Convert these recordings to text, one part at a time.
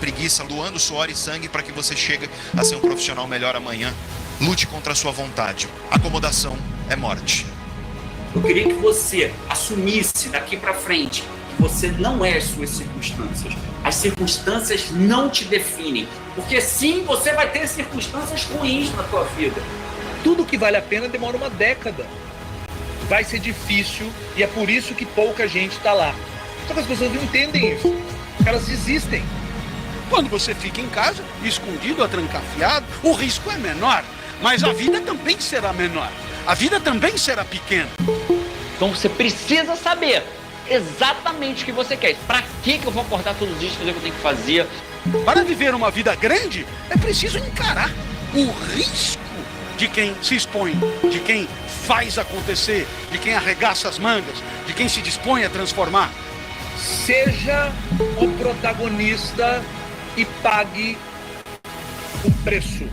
preguiça, doando suor e sangue para que você chegue a ser um profissional melhor amanhã. Lute contra a sua vontade. Acomodação é morte. Eu queria que você assumisse daqui para frente que você não é as suas circunstâncias. As circunstâncias não te definem. Porque sim, você vai ter circunstâncias ruins na tua vida. Tudo que vale a pena demora uma década. Vai ser difícil e é por isso que pouca gente está lá. Só que as pessoas não entendem isso. Elas desistem. Quando você fica em casa, escondido, atrancafiado, o risco é menor. Mas a vida também será menor. A vida também será pequena. Então você precisa saber exatamente o que você quer. Para que eu vou acordar todos os dias, fazer o que eu tenho que fazer? Para viver uma vida grande, é preciso encarar o risco de quem se expõe, de quem faz acontecer, de quem arregaça as mangas, de quem se dispõe a transformar. Seja o protagonista e pague o preço.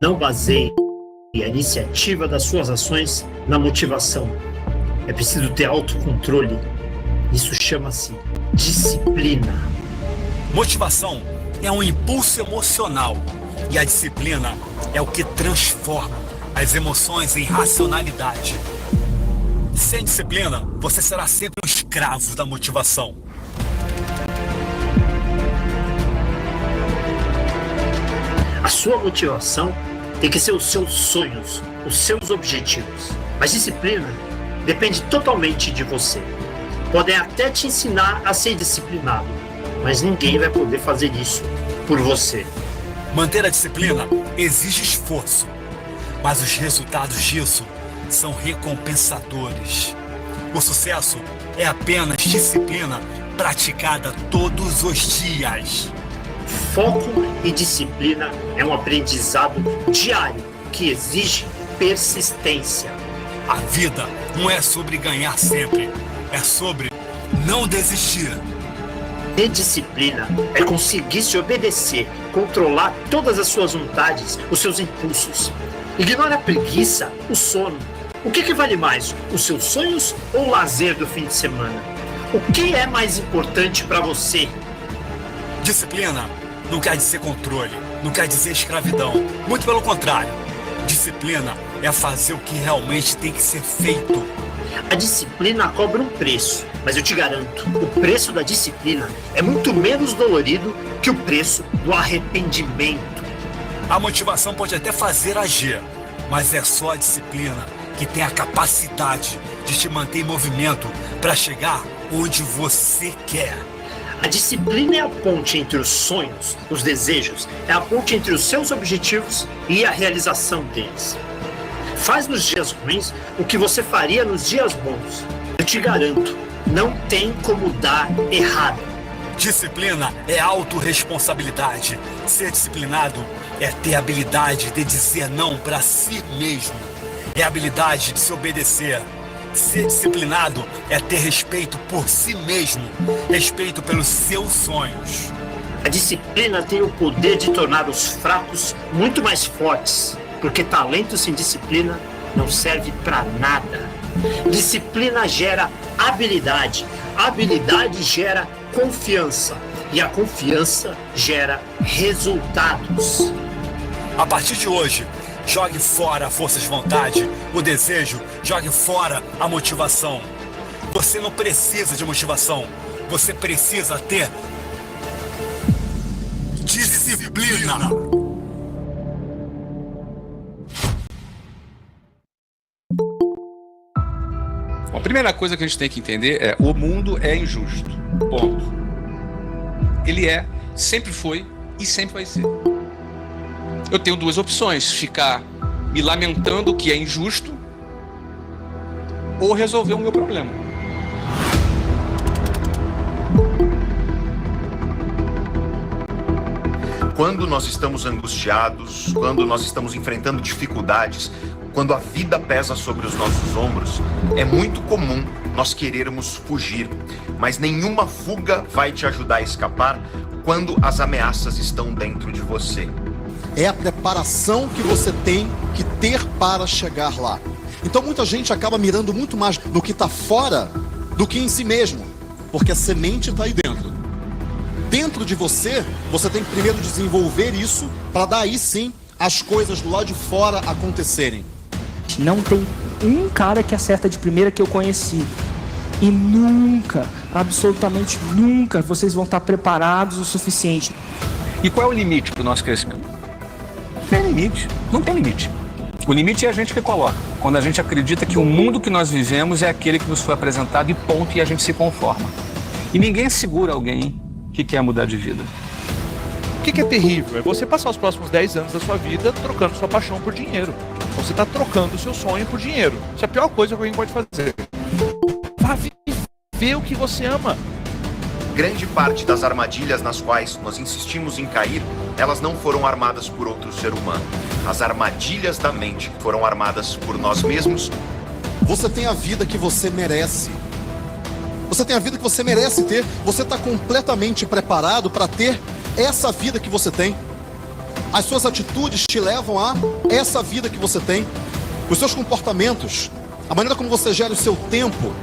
Não baseie a iniciativa das suas ações na motivação. É preciso ter autocontrole. Isso chama-se disciplina. Motivação é um impulso emocional e a disciplina é o que transforma as emoções em racionalidade. Sem disciplina, você será sempre um escravo da motivação. A sua motivação tem que ser os seus sonhos, os seus objetivos. Mas disciplina depende totalmente de você. Podem até te ensinar a ser disciplinado, mas ninguém vai poder fazer isso por você. Manter a disciplina exige esforço, mas os resultados disso são recompensadores. O sucesso é apenas disciplina praticada todos os dias. Foco e disciplina é um aprendizado diário que exige persistência. A vida não é sobre ganhar sempre, é sobre não desistir. Ter disciplina é conseguir se obedecer, controlar todas as suas vontades, os seus impulsos. Ignore a preguiça, o sono. O que vale mais, os seus sonhos ou o lazer do fim de semana? O que é mais importante para você? Disciplina não quer dizer controle, não quer dizer escravidão. Muito pelo contrário. Disciplina é fazer o que realmente tem que ser feito. A disciplina cobra um preço, mas eu te garanto, o preço da disciplina é muito menos dolorido que o preço do arrependimento. A motivação pode até fazer agir, mas é só a disciplina que tem a capacidade de te manter em movimento para chegar onde você quer. A disciplina é a ponte entre os sonhos, os desejos, é a ponte entre os seus objetivos e a realização deles. Faz nos dias ruins o que você faria nos dias bons. Eu te garanto, não tem como dar errado. Disciplina é autorresponsabilidade. Ser disciplinado é ter a habilidade de dizer não para si mesmo. É a habilidade de se obedecer. Ser disciplinado é ter respeito por si mesmo, respeito pelos seus sonhos. A disciplina tem o poder de tornar os fracos muito mais fortes, porque talento sem disciplina não serve para nada. Disciplina gera habilidade, habilidade gera confiança e a confiança gera resultados. A partir de hoje, jogue fora a força de vontade, o desejo, jogue fora a motivação. Você não precisa de motivação, você precisa ter disciplina. A primeira coisa que a gente tem que entender é: o mundo é injusto. Ponto. Ele é, sempre foi e sempre vai ser. Eu tenho duas opções: ficar me lamentando que é injusto ou resolver o meu problema. Quando nós estamos angustiados, quando nós estamos enfrentando dificuldades, quando a vida pesa sobre os nossos ombros, é muito comum nós querermos fugir, mas nenhuma fuga vai te ajudar a escapar quando as ameaças estão dentro de você. É a preparação que você tem que ter para chegar lá. Então muita gente acaba mirando muito mais no que está fora do que em si mesmo, porque a semente está aí dentro. Dentro de você, você tem que primeiro desenvolver isso, para daí sim as coisas do lado de fora acontecerem. Não tem um cara que acerta de primeira que eu conheci. E nunca, absolutamente nunca, vocês vão estar preparados o suficiente. E qual é o limite para o nosso crescimento? Não tem limite, não tem limite. O limite é a gente que coloca. Quando a gente acredita que o mundo que nós vivemos é aquele que nos foi apresentado e ponto, e a gente se conforma. E ninguém segura alguém que quer mudar de vida. O que é terrível? É você passar os próximos 10 anos da sua vida trocando sua paixão por dinheiro. Você está trocando o seu sonho por dinheiro. Isso é a pior coisa que alguém pode fazer. Vá viver o que você ama. Grande parte das armadilhas nas quais nós insistimos em cair, elas não foram armadas por outro ser humano. As armadilhas da mente foram armadas por nós mesmos. Você tem a vida que você merece. Você tem a vida que você merece ter. Você está completamente preparado para ter essa vida que você tem. As suas atitudes te levam a essa vida que você tem. Os seus comportamentos, a maneira como você gera o seu tempo,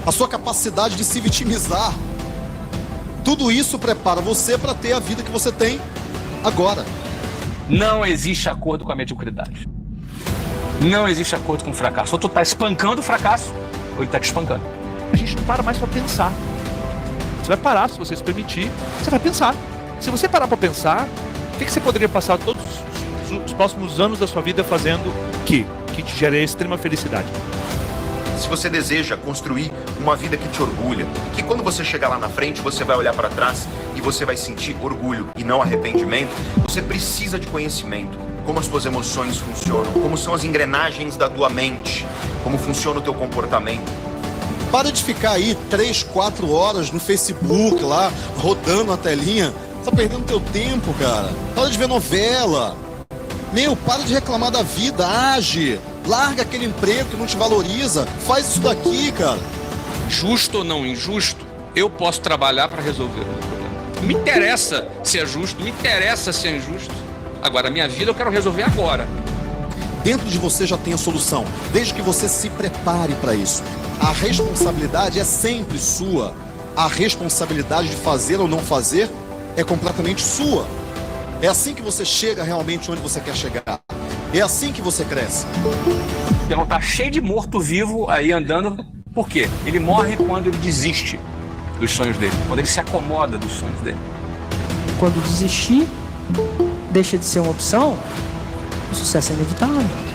a sua capacidade de se vitimizar, tudo isso prepara você para ter a vida que você tem agora. Não existe acordo com a mediocridade. Não existe acordo com o fracasso. Ou tu tá espancando o fracasso, ou ele tá te espancando. A gente não para mais para pensar. Você vai parar, se você se permitir, você vai pensar. Se você parar para pensar, o que você poderia passar todos os próximos anos da sua vida fazendo que te gere extrema felicidade? Se você deseja construir uma vida que te orgulha, que quando você chegar lá na frente, você vai olhar para trás e você vai sentir orgulho e não arrependimento, você precisa de conhecimento. Como as suas emoções funcionam, como são as engrenagens da tua mente, como funciona o teu comportamento. Para de ficar aí 3, 4 horas no Facebook lá, rodando a telinha. Tá perdendo teu tempo, cara. Para de ver novela. Para de reclamar da vida, age. Larga aquele emprego que não te valoriza. Faz isso daqui, cara. Justo ou não injusto, eu posso trabalhar para resolver o meu problema. Não me interessa se é justo, não me interessa se é injusto. Agora, a minha vida eu quero resolver agora. Dentro de você já tem a solução, desde que você se prepare para isso. A responsabilidade é sempre sua. A responsabilidade de fazer ou não fazer é completamente sua. É assim que você chega realmente onde você quer chegar. É assim que você cresce. Então tá cheio de morto-vivo aí andando. Por quê? Ele morre quando ele desiste dos sonhos dele, quando ele se acomoda dos sonhos dele. Quando desistir deixa de ser uma opção, o sucesso é inevitável.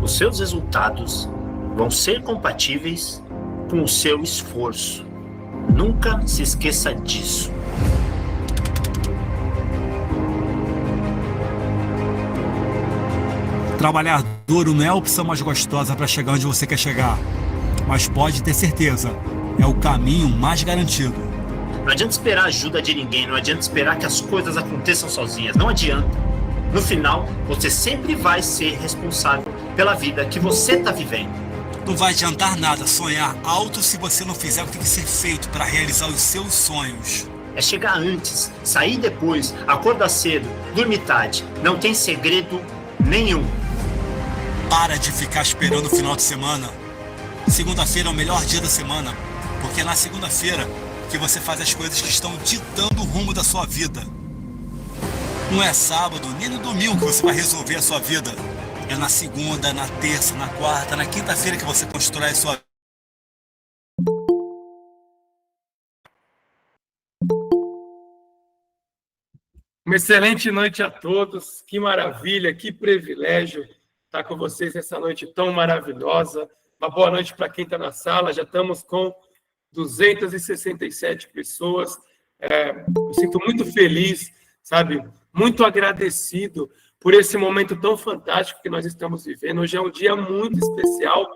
Os seus resultados vão ser compatíveis com o seu esforço. Nunca se esqueça disso. Trabalhar duro não é a opção mais gostosa para chegar onde você quer chegar, mas pode ter certeza, é o caminho mais garantido. Não adianta esperar ajuda de ninguém, não adianta esperar que as coisas aconteçam sozinhas, não adianta. No final, você sempre vai ser responsável pela vida que você está vivendo. Não vai adiantar nada sonhar alto se você não fizer o que tem que ser feito para realizar os seus sonhos. É chegar antes, sair depois, acordar cedo, dormir tarde. Não tem segredo nenhum. Para de ficar esperando o final de semana. Segunda-feira é o melhor dia da semana, porque é na segunda-feira que você faz as coisas que estão ditando o rumo da sua vida. Não é sábado, nem no domingo que você vai resolver a sua vida. É na segunda, na terça, na quarta, na quinta-feira que você constrói a sua vida. Uma excelente noite a todos. Que maravilha, que privilégio estar com vocês nessa noite tão maravilhosa. Uma boa noite para quem está na sala. Já estamos com 267 pessoas. Eu sinto muito feliz, sabe? Muito agradecido por esse momento tão fantástico que nós estamos vivendo. Hoje é um dia muito especial,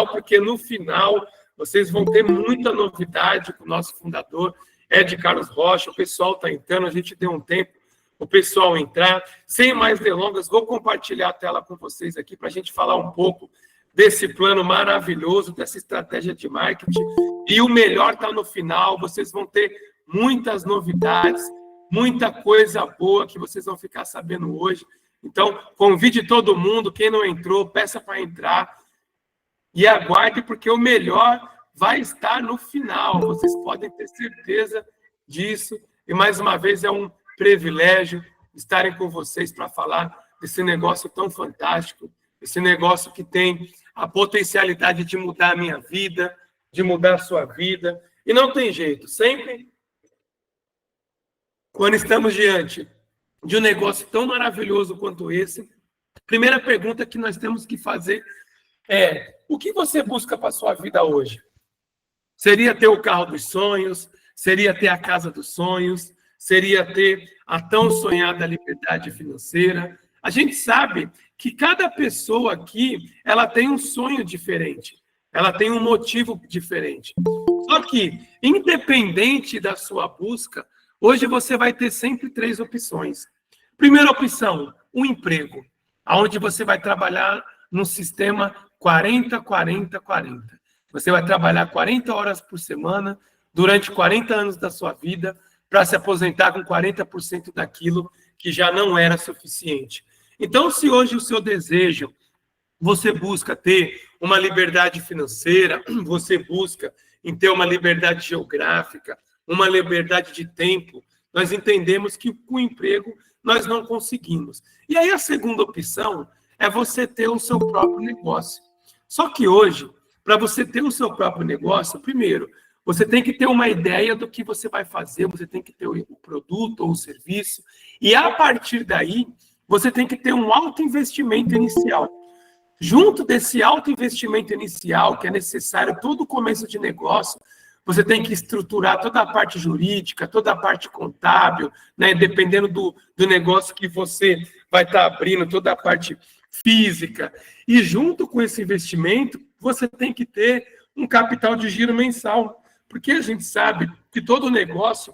porque no final vocês vão ter muita novidade com o nosso fundador, Ed Carlos Rocha. O pessoal está entrando, a gente deu um tempo o pessoal entrar. Sem mais delongas, vou compartilhar a tela com vocês aqui para a gente falar um pouco desse plano maravilhoso, dessa estratégia de marketing. E o melhor está no final. Vocês vão ter muitas novidades, muita coisa boa que vocês vão ficar sabendo hoje. Então, convide todo mundo. Quem não entrou, peça para entrar. E aguarde, porque o melhor vai estar no final. Vocês podem ter certeza disso. E, mais uma vez, é um privilégio estarem com vocês para falar desse negócio tão fantástico, esse negócio que tem a potencialidade de mudar a minha vida, de mudar a sua vida. E não tem jeito. Sempre, quando estamos diante de um negócio tão maravilhoso quanto esse, a primeira pergunta que nós temos que fazer é: o que você busca para a sua vida hoje? Seria ter o carro dos sonhos? Seria ter a casa dos sonhos? Seria ter a tão sonhada liberdade financeira? A gente sabe que cada pessoa aqui, ela tem um sonho diferente. Ela tem um motivo diferente. Só que, independente da sua busca, hoje você vai ter sempre 3 opções. Primeira opção, um emprego, onde você vai trabalhar no sistema 40-40-40. Você vai trabalhar 40 horas por semana, durante 40 anos da sua vida, para se aposentar com 40% daquilo que já não era suficiente. Então, se hoje o seu desejo, você busca ter uma liberdade financeira, você busca em ter uma liberdade geográfica, uma liberdade de tempo, nós entendemos que com o emprego nós não conseguimos. E aí a segunda opção é você ter o seu próprio negócio. Só que hoje, para você ter o seu próprio negócio, primeiro, você tem que ter uma ideia do que você vai fazer, você tem que ter o produto ou o serviço, e a partir daí, você tem que ter um alto investimento inicial. Junto desse alto investimento inicial, que é necessário todo começo de negócio, você tem que estruturar toda a parte jurídica, toda a parte contábil, né? Dependendo do negócio que você vai estar abrindo, toda a parte física. E junto com esse investimento, você tem que ter um capital de giro mensal. Porque a gente sabe que todo negócio,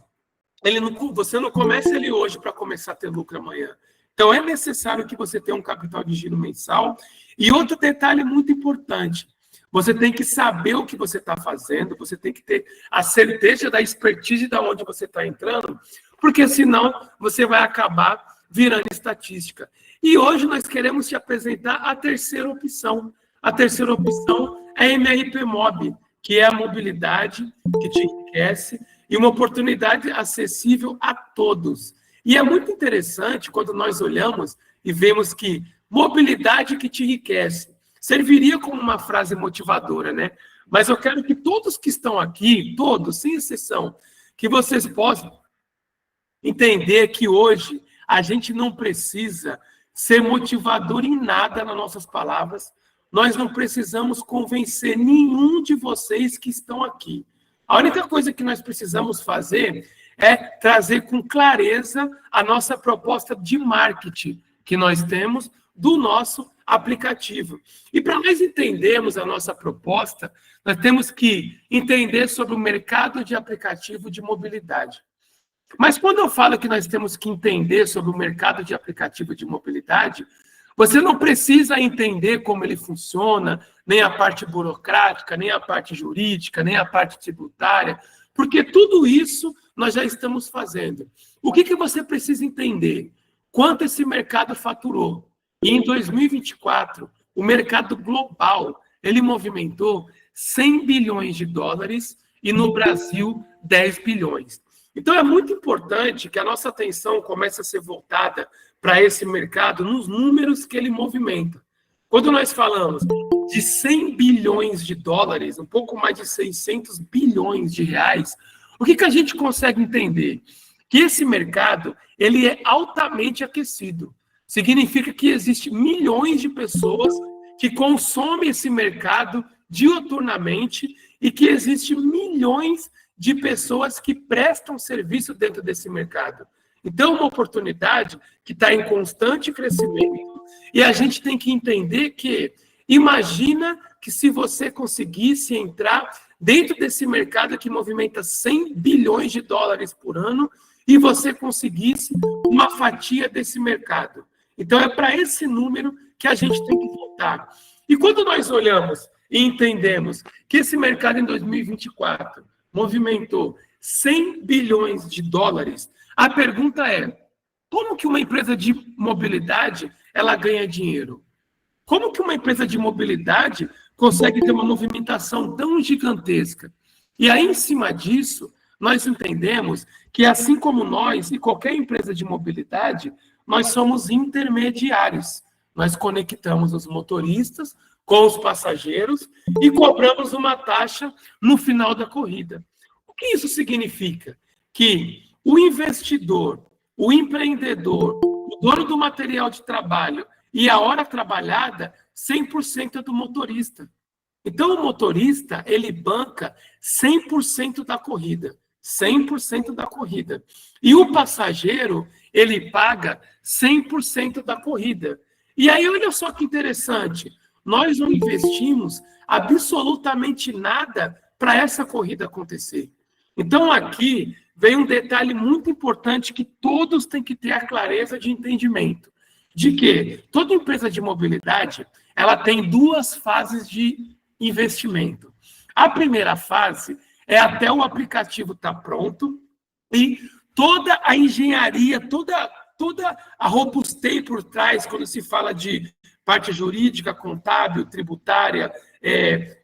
você não começa ele hoje para começar a ter lucro amanhã. Então, é necessário que você tenha um capital de giro mensal. E outro detalhe muito importante, você tem que saber o que você está fazendo, você tem que ter a certeza da expertise de onde você está entrando, porque senão você vai acabar virando estatística. E hoje nós queremos te apresentar a terceira opção. A terceira opção é a MRP Mob, que é a mobilidade que te enriquece e uma oportunidade acessível a todos. E é muito interessante quando nós olhamos e vemos que mobilidade que te enriquece serviria como uma frase motivadora, né? Mas eu quero que todos que estão aqui, todos, sem exceção, que vocês possam entender que hoje a gente não precisa ser motivador em nada nas nossas palavras. Nós não precisamos convencer nenhum de vocês que estão aqui. A única coisa que nós precisamos fazer é trazer com clareza a nossa proposta de marketing que nós temos do nosso aplicativo. E para nós entendermos a nossa proposta, nós temos que entender sobre o mercado de aplicativo de mobilidade. Mas quando eu falo que nós temos que entender sobre o mercado de aplicativo de mobilidade, você não precisa entender como ele funciona, nem a parte burocrática, nem a parte jurídica, nem a parte tributária, porque tudo isso nós já estamos fazendo. O que você precisa entender? Quanto esse mercado faturou? E em 2024, o mercado global, ele movimentou 100 bilhões de dólares e no Brasil, 10 bilhões. Então, é muito importante que a nossa atenção comece a ser voltada para esse mercado nos números que ele movimenta. Quando nós falamos de 100 bilhões de dólares, um pouco mais de 600 bilhões de reais, o que a gente consegue entender? Que esse mercado ele é altamente aquecido. Significa que existem milhões de pessoas que consomem esse mercado diuturnamente e que existem milhões de pessoas que prestam serviço dentro desse mercado. Então, é uma oportunidade que está em constante crescimento e a gente tem que entender que, imagina que se você conseguisse entrar dentro desse mercado que movimenta 100 bilhões de dólares por ano e você conseguisse uma fatia desse mercado. Então, é para esse número que a gente tem que voltar. E quando nós olhamos e entendemos que esse mercado em 2024 movimentou 100 bilhões de dólares, a pergunta é: como que uma empresa de mobilidade ela ganha dinheiro? Como que uma empresa de mobilidade consegue ter uma movimentação tão gigantesca? E aí, em cima disso, nós entendemos que, assim como nós e qualquer empresa de mobilidade, nós somos intermediários. Nós conectamos os motoristas com os passageiros e cobramos uma taxa no final da corrida. O que isso significa? Que o investidor, o empreendedor, o dono do material de trabalho e a hora trabalhada, 100% é do motorista. Então, o motorista, ele banca 100% da corrida. 100% da corrida. E o passageiro, ele paga 100% da corrida. E aí, olha só que interessante. Nós não investimos absolutamente nada para essa corrida acontecer. Então, aqui vem um detalhe muito importante que todos têm que ter a clareza de entendimento. De que toda empresa de mobilidade, ela tem duas fases de investimento. A primeira fase é até o aplicativo estar pronto e toda a engenharia, toda a robustez por trás, quando se fala de parte jurídica, contábil, tributária,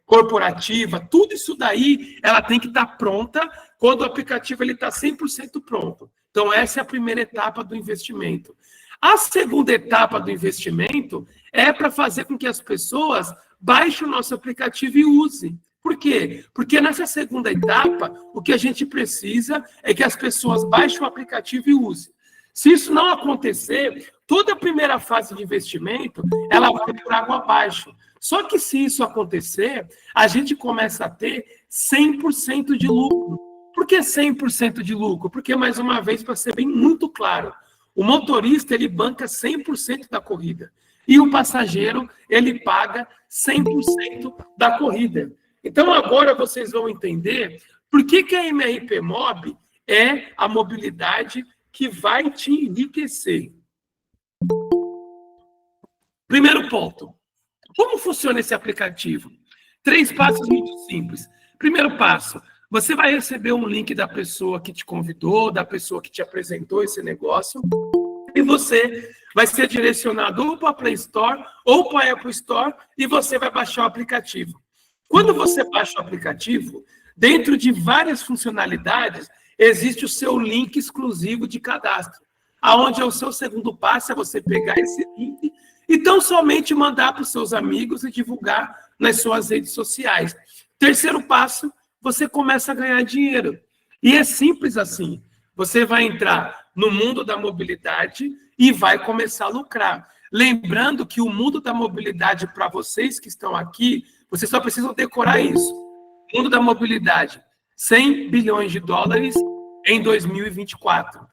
corporativa, tudo isso daí, ela tem que estar pronta quando o aplicativo está 100% pronto. Então, essa é a primeira etapa do investimento. A segunda etapa do investimento é para fazer com que as pessoas baixem o nosso aplicativo e usem. Por quê? Porque nessa segunda etapa, o que a gente precisa é que as pessoas baixem o aplicativo e usem. Se isso não acontecer, toda a primeira fase de investimento, ela vai por água abaixo. Só que se isso acontecer, a gente começa a ter 100% de lucro. Por que 100% de lucro? Porque, mais uma vez, para ser bem muito claro, o motorista, ele banca 100% da corrida. E o passageiro, ele paga 100% da corrida. Então, agora vocês vão entender por que a MRP Mob é a mobilidade que vai te enriquecer. Primeiro ponto. Como funciona esse aplicativo? 3 passos muito simples. Primeiro passo, você vai receber um link da pessoa que te convidou, da pessoa que te apresentou esse negócio, e você vai ser direcionado ou para a Play Store ou para a Apple Store e você vai baixar o aplicativo. Quando você baixa o aplicativo, dentro de várias funcionalidades, existe o seu link exclusivo de cadastro, aonde é o seu segundo passo, é você pegar esse link e tão somente mandar para os seus amigos e divulgar nas suas redes sociais. Terceiro passo, você começa a ganhar dinheiro. E é simples assim. Você vai entrar no mundo da mobilidade e vai começar a lucrar. Lembrando que o mundo da mobilidade, para vocês que estão aqui, vocês só precisam decorar isso. O mundo da mobilidade, 100 bilhões de dólares em 2024.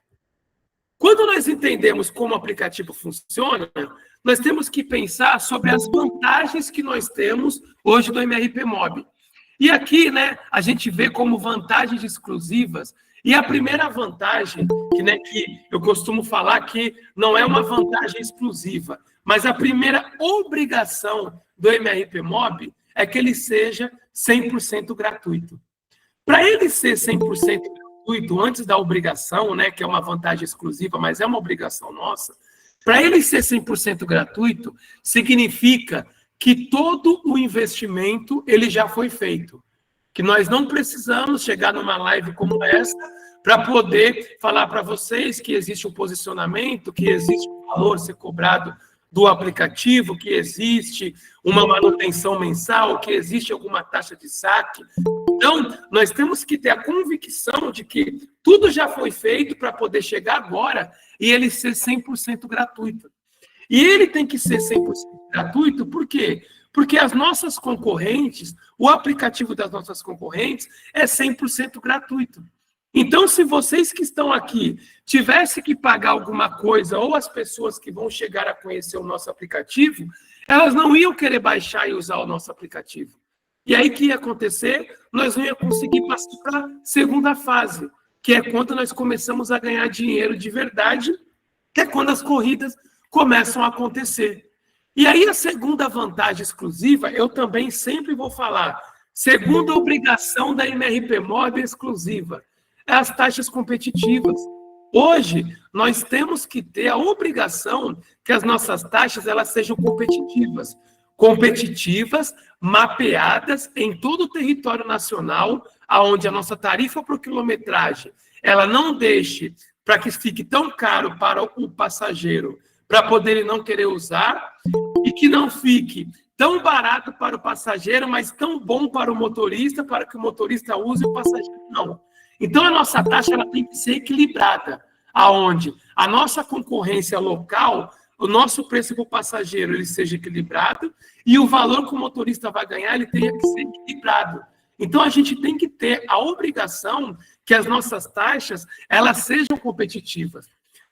Quando nós entendemos como o aplicativo funciona, nós temos que pensar sobre as vantagens que nós temos hoje do MRP Mob. E aqui, a gente vê como vantagens exclusivas. E a primeira vantagem, que eu costumo falar que não é uma vantagem exclusiva, mas a primeira obrigação do MRP Mob é que ele seja 100% gratuito. Para ele ser 100% gratuito, antes da obrigação, que é uma vantagem exclusiva, mas é uma obrigação nossa, para ele ser 100% gratuito, significa que todo o investimento ele já foi feito. Que nós não precisamos chegar numa live como essa para poder falar para vocês que existe um posicionamento, que existe um valor a ser cobrado do aplicativo, que existe uma manutenção mensal, que existe alguma taxa de saque. Então, nós temos que ter a convicção de que tudo já foi feito para poder chegar agora e ele ser 100% gratuito. E ele tem que ser 100% gratuito, por quê? Porque as nossas concorrentes, o aplicativo das nossas concorrentes é 100% gratuito. Então, se vocês que estão aqui tivessem que pagar alguma coisa, ou as pessoas que vão chegar a conhecer o nosso aplicativo, elas não iam querer baixar e usar o nosso aplicativo. E aí, o que ia acontecer? Nós não íamos conseguir passar para a segunda fase, que é quando nós começamos a ganhar dinheiro de verdade, que é quando as corridas começam a acontecer. E aí a segunda vantagem exclusiva, eu também sempre vou falar, segunda obrigação da MRP Mob exclusiva, é as taxas competitivas. Hoje, nós temos que ter a obrigação que as nossas taxas elas sejam competitivas. Competitivas, mapeadas em todo o território nacional, aonde a nossa tarifa por quilometragem, ela não deixe para que fique tão caro para o passageiro, para poder ele não querer usar, e que não fique tão barato para o passageiro, mas tão bom para o motorista, para que o motorista use e o passageiro não. Então, a nossa taxa ela tem que ser equilibrada, aonde a nossa concorrência local, o nosso preço para o passageiro ele seja equilibrado e o valor que o motorista vai ganhar ele tenha que ser equilibrado. Então, a gente tem que ter a obrigação que as nossas taxas elas sejam competitivas.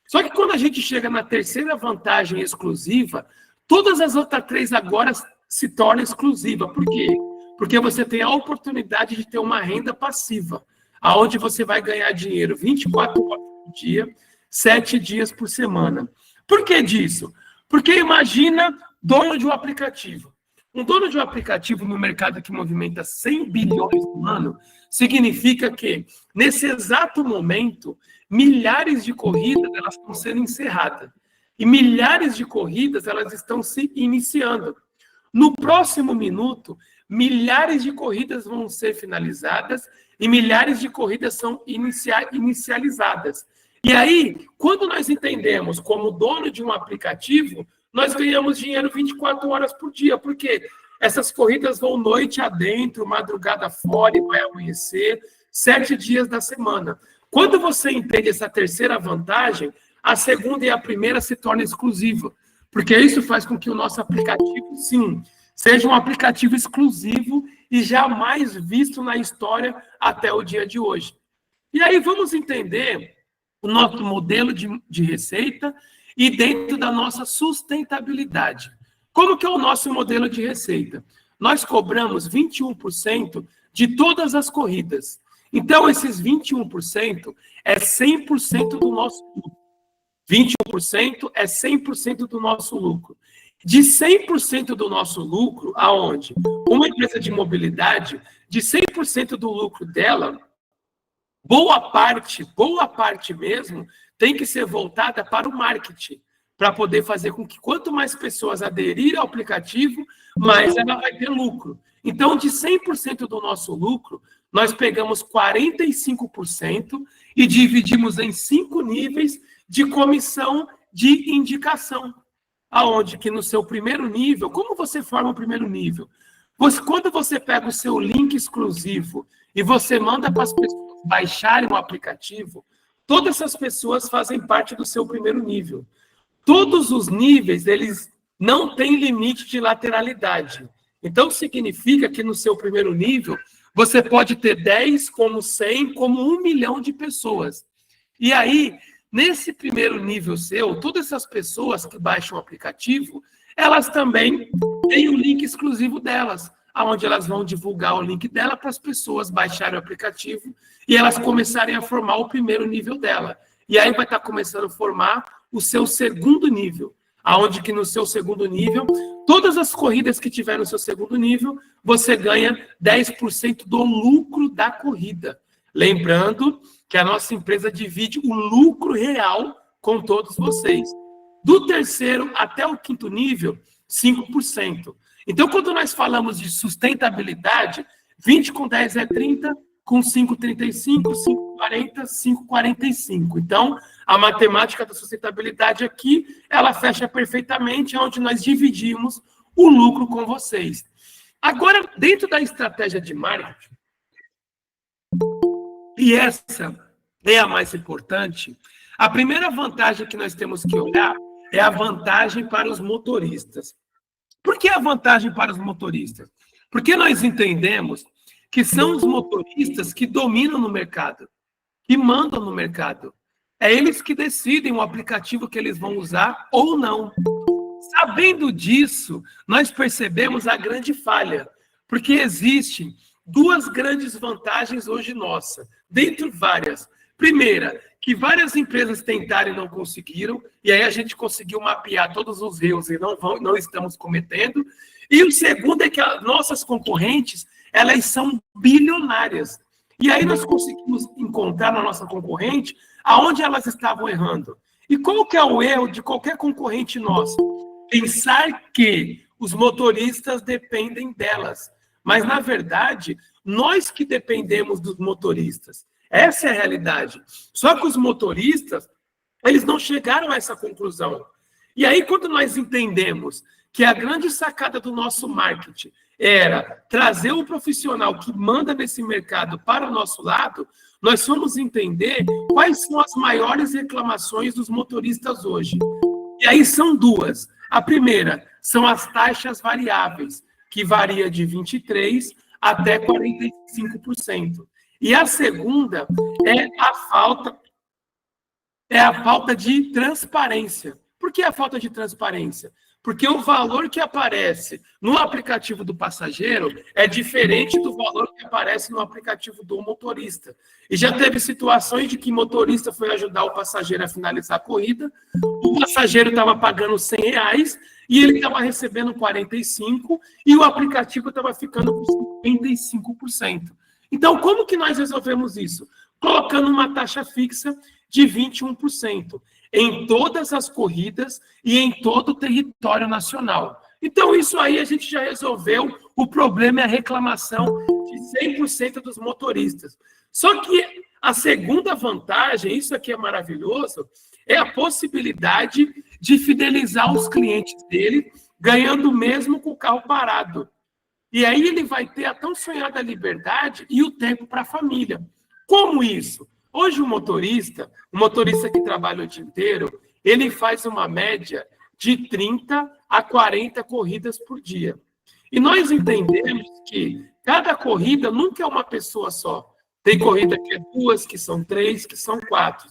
Só que quando a gente chega na terceira vantagem exclusiva, todas as outras três agora se tornam exclusivas. Por quê? Porque você tem a oportunidade de ter uma renda passiva, aonde você vai ganhar dinheiro 24 horas por dia, 7 dias por semana. Por que disso? Porque imagina dono de um aplicativo. Um dono de um aplicativo no mercado que movimenta 100 bilhões no ano, significa que, nesse exato momento, milhares de corridas elas estão sendo encerradas. E milhares de corridas elas estão se iniciando. No próximo minuto, milhares de corridas vão ser finalizadas e milhares de corridas são inicializadas. E aí, quando nós entendemos como dono de um aplicativo, nós ganhamos dinheiro 24 horas por dia, porque essas corridas vão noite adentro, madrugada fora e vai amanhecer, 7 dias da semana. Quando você entende essa terceira vantagem, a segunda e a primeira se tornam exclusivas, porque isso faz com que o nosso aplicativo, sim, seja um aplicativo exclusivo e jamais visto na história até o dia de hoje. E aí vamos entender o nosso modelo de receita e dentro da nossa sustentabilidade. Como que é o nosso modelo de receita? Nós cobramos 21% de todas as corridas. Então, esses 21% é 100% do nosso lucro. 21% é 100% do nosso lucro. De 100% do nosso lucro, aonde? Uma empresa de mobilidade, de 100% do lucro dela, boa parte mesmo, tem que ser voltada para o marketing, para poder fazer com que quanto mais pessoas aderirem ao aplicativo, mais ela vai ter lucro. Então, de 100% do nosso lucro, nós pegamos 45% e dividimos em 5 níveis de comissão de indicação. Aonde que no seu primeiro nível, como você forma o primeiro nível? Quando você pega o seu link exclusivo e você manda para as pessoas baixarem o aplicativo, todas essas pessoas fazem parte do seu primeiro nível. Todos os níveis, eles não têm limite de lateralidade. Então, significa que no seu primeiro nível, você pode ter 10, como 100, como 1 milhão de pessoas. E aí, nesse primeiro nível seu, todas essas pessoas que baixam o aplicativo, elas também têm o link exclusivo delas, onde elas vão divulgar o link dela para as pessoas baixarem o aplicativo e elas começarem a formar o primeiro nível dela. E aí vai estar começando a formar o seu segundo nível, aonde que no seu segundo nível, todas as corridas que tiver no seu segundo nível, você ganha 10% do lucro da corrida. Lembrando que a nossa empresa divide o lucro real com todos vocês. Do terceiro até o quinto nível, 5%. Então, quando nós falamos de sustentabilidade, 20 com 10 é 30, com 5, 35, 5, 40, 5, 45. Então, a matemática da sustentabilidade aqui, ela fecha perfeitamente onde nós dividimos o lucro com vocês. Agora, dentro da estratégia de marketing, e essa é a mais importante, a primeira vantagem que nós temos que olhar é a vantagem para os motoristas. Por que a vantagem para os motoristas? Porque nós entendemos que são os motoristas que dominam no mercado, que mandam no mercado. É eles que decidem o aplicativo que eles vão usar ou não. Sabendo disso, nós percebemos a grande falha, porque existem 2 grandes vantagens hoje nossas, dentre várias. Primeira, que várias empresas tentaram e não conseguiram, e aí a gente conseguiu mapear todos os erros e não estamos cometendo. E o segundo é que as nossas concorrentes, elas são bilionárias. E aí nós conseguimos encontrar na nossa concorrente aonde elas estavam errando. E qual que é o erro de qualquer concorrente nossa? Pensar que os motoristas dependem delas. Mas, na verdade, nós que dependemos dos motoristas. Essa é a realidade. Só que os motoristas, eles não chegaram a essa conclusão. E aí, quando nós entendemos que a grande sacada do nosso marketing era trazer o profissional que manda nesse mercado para o nosso lado, nós fomos entender quais são as maiores reclamações dos motoristas hoje. E aí são duas. A primeira são as taxas variáveis, que varia de 23% até 45%. E a segunda é a falta de transparência. Por que a falta de transparência? Porque o valor que aparece no aplicativo do passageiro é diferente do valor que aparece no aplicativo do motorista. E já teve situações de que o motorista foi ajudar o passageiro a finalizar a corrida, o passageiro estava pagando R$100 e ele estava recebendo 45% e o aplicativo estava ficando com 55%. Então, como que nós resolvemos isso? Colocando uma taxa fixa de 21% em todas as corridas e em todo o território nacional. Então, isso aí a gente já resolveu. O problema é a reclamação de 100% dos motoristas. Só que a segunda vantagem, isso aqui é maravilhoso, é a possibilidade de fidelizar os clientes dele, ganhando mesmo com o carro parado. E aí ele vai ter a tão sonhada liberdade e o tempo para a família. Como isso? Hoje o motorista que trabalha o dia inteiro, ele faz uma média de 30 a 40 corridas por dia. E nós entendemos que cada corrida nunca é uma pessoa só. Tem corrida que é 2, que são 3, que são 4.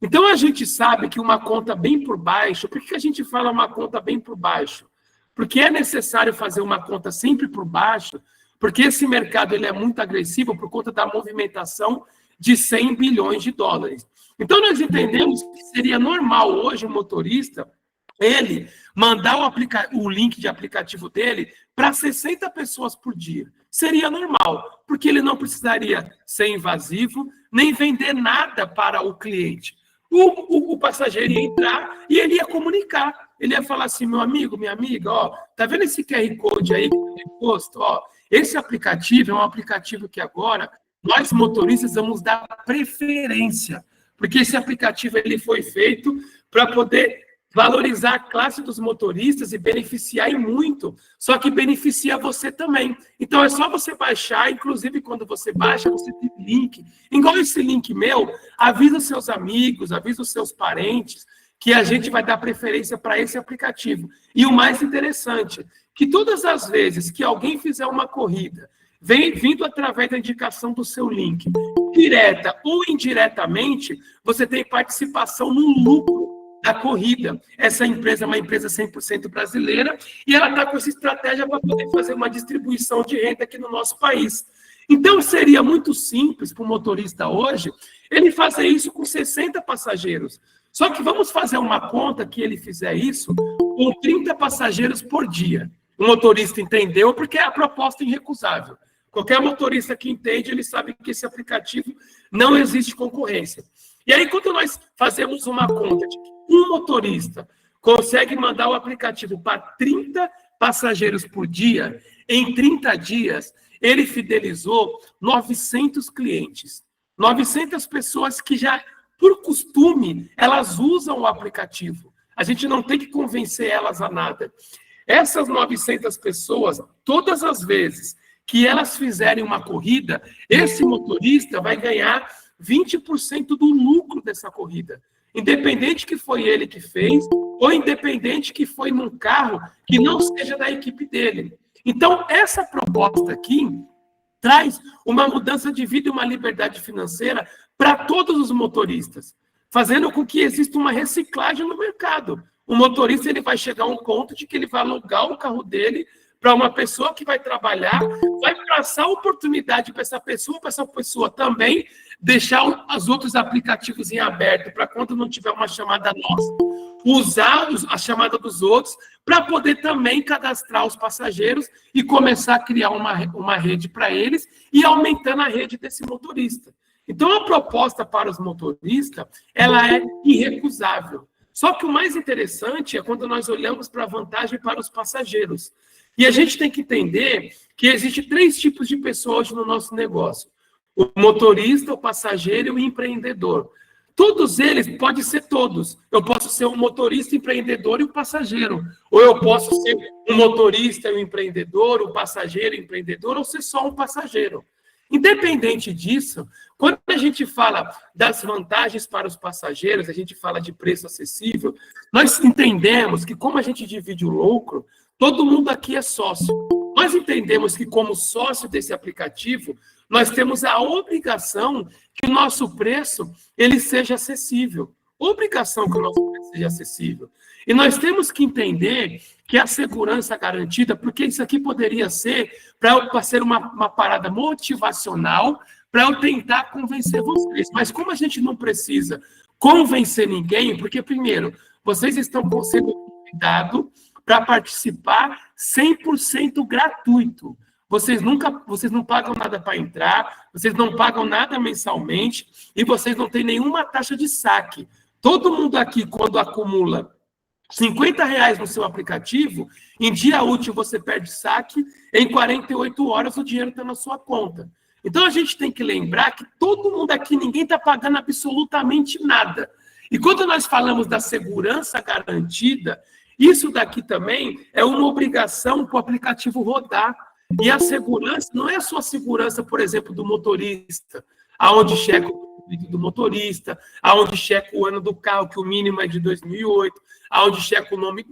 Então a gente sabe que uma conta bem por baixo, por que a gente fala uma conta bem por baixo? Porque é necessário fazer uma conta sempre por baixo, porque esse mercado ele é muito agressivo por conta da movimentação de 100 bilhões de dólares. Então, nós entendemos que seria normal hoje o motorista, ele mandar o link de aplicativo dele para 60 pessoas por dia. Seria normal, porque ele não precisaria ser invasivo, nem vender nada para o cliente. O passageiro ia entrar e ele ia comunicar. Ele ia falar assim, meu amigo, minha amiga, ó, tá vendo esse QR Code aí que tem posto? Ó, esse aplicativo é um aplicativo que agora nós motoristas vamos dar preferência, porque esse aplicativo ele foi feito para poder valorizar a classe dos motoristas e beneficiar em muito, só que beneficia você também. Então é só você baixar, inclusive quando você baixa, você tem link. Igual esse link meu, avisa os seus amigos, avisa os seus parentes, que a gente vai dar preferência para esse aplicativo. E o mais interessante, que todas as vezes que alguém fizer uma corrida, vindo através da indicação do seu link, direta ou indiretamente, você tem participação no lucro da corrida. Essa empresa é uma empresa 100% brasileira e ela está com essa estratégia para poder fazer uma distribuição de renda aqui no nosso país. Então, seria muito simples para o motorista hoje ele fazer isso com 60 passageiros. Só que vamos fazer uma conta que ele fizer isso com 30 passageiros por dia. O motorista entendeu porque é a proposta irrecusável. Qualquer motorista que entende, ele sabe que esse aplicativo não existe concorrência. E aí, quando nós fazemos uma conta de que um motorista consegue mandar o aplicativo para 30 passageiros por dia, em 30 dias, ele fidelizou 900 clientes. 900 pessoas que já, por costume, elas usam o aplicativo. A gente não tem que convencer elas a nada. Essas 900 pessoas, todas as vezes que elas fizerem uma corrida, esse motorista vai ganhar 20% do lucro dessa corrida. Independente que foi ele que fez, ou independente que foi num carro que não seja da equipe dele. Então, essa proposta aqui traz uma mudança de vida e uma liberdade financeira para todos os motoristas, fazendo com que exista uma reciclagem no mercado. O motorista ele vai chegar a um ponto de que ele vai alugar o carro dele para uma pessoa que vai trabalhar, vai passar a oportunidade para essa pessoa também deixar os outros aplicativos em aberto, para quando não tiver uma chamada nossa, usar a chamada dos outros para poder também cadastrar os passageiros e começar a criar uma rede para eles e aumentando a rede desse motorista. Então, a proposta para os motoristas, ela é irrecusável. Só que o mais interessante é quando nós olhamos para a vantagem para os passageiros. E a gente tem que entender que existem 3 tipos de pessoas hoje no nosso negócio. O motorista, o passageiro e o empreendedor. Todos eles, pode ser todos. Eu posso ser um motorista, empreendedor e o passageiro. Ou eu posso ser um motorista e um empreendedor, um passageiro e empreendedor, ou ser só um passageiro. Independente disso, quando a gente fala das vantagens para os passageiros, a gente fala de preço acessível, nós entendemos que como a gente divide o lucro, todo mundo aqui é sócio. Nós entendemos que como sócio desse aplicativo, nós temos a obrigação que o nosso preço ele seja acessível. Obrigação que o nosso preço seja acessível. E nós temos que entender que a segurança garantida, porque isso aqui poderia ser para ser uma parada motivacional para eu tentar convencer vocês. Mas como a gente não precisa convencer ninguém, porque, primeiro, vocês estão sendo convidados para participar 100% gratuito. Vocês não pagam nada para entrar, vocês não pagam nada mensalmente e vocês não têm nenhuma taxa de saque. Todo mundo aqui, quando acumula R$50 no seu aplicativo, em dia útil você perde saque, em 48 horas o dinheiro está na sua conta. Então a gente tem que lembrar que todo mundo aqui, ninguém está pagando absolutamente nada. E quando nós falamos da segurança garantida, isso daqui também é uma obrigação para o aplicativo rodar. E a segurança não é só a segurança, por exemplo, do motorista, aonde checa o vídeo do motorista, aonde checa o ano do carro, que o mínimo é de 2008, aonde checa o nome,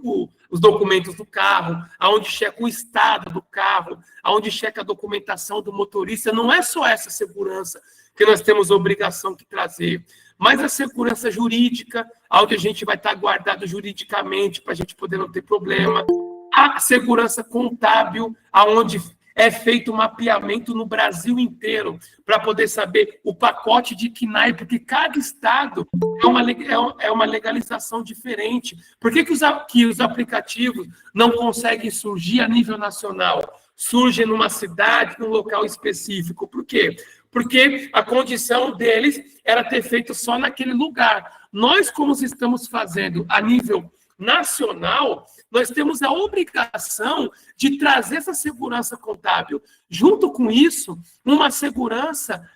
os documentos do carro, aonde checa o estado do carro, aonde checa a documentação do motorista. Não é só essa segurança que nós temos a obrigação de trazer, mas a segurança jurídica, onde a gente vai estar guardado juridicamente para a gente poder não ter problema. A segurança contábil, aonde é feito um mapeamento no Brasil inteiro para poder saber o pacote de CNAE, porque cada estado é uma legalização diferente. Por que os aplicativos não conseguem surgir a nível nacional? Surgem numa cidade, num local específico. Por quê? Porque a condição deles era ter feito só naquele lugar. Nós, como estamos fazendo a nível nacional, nós temos a obrigação de trazer essa segurança contábil. Junto com isso, uma segurança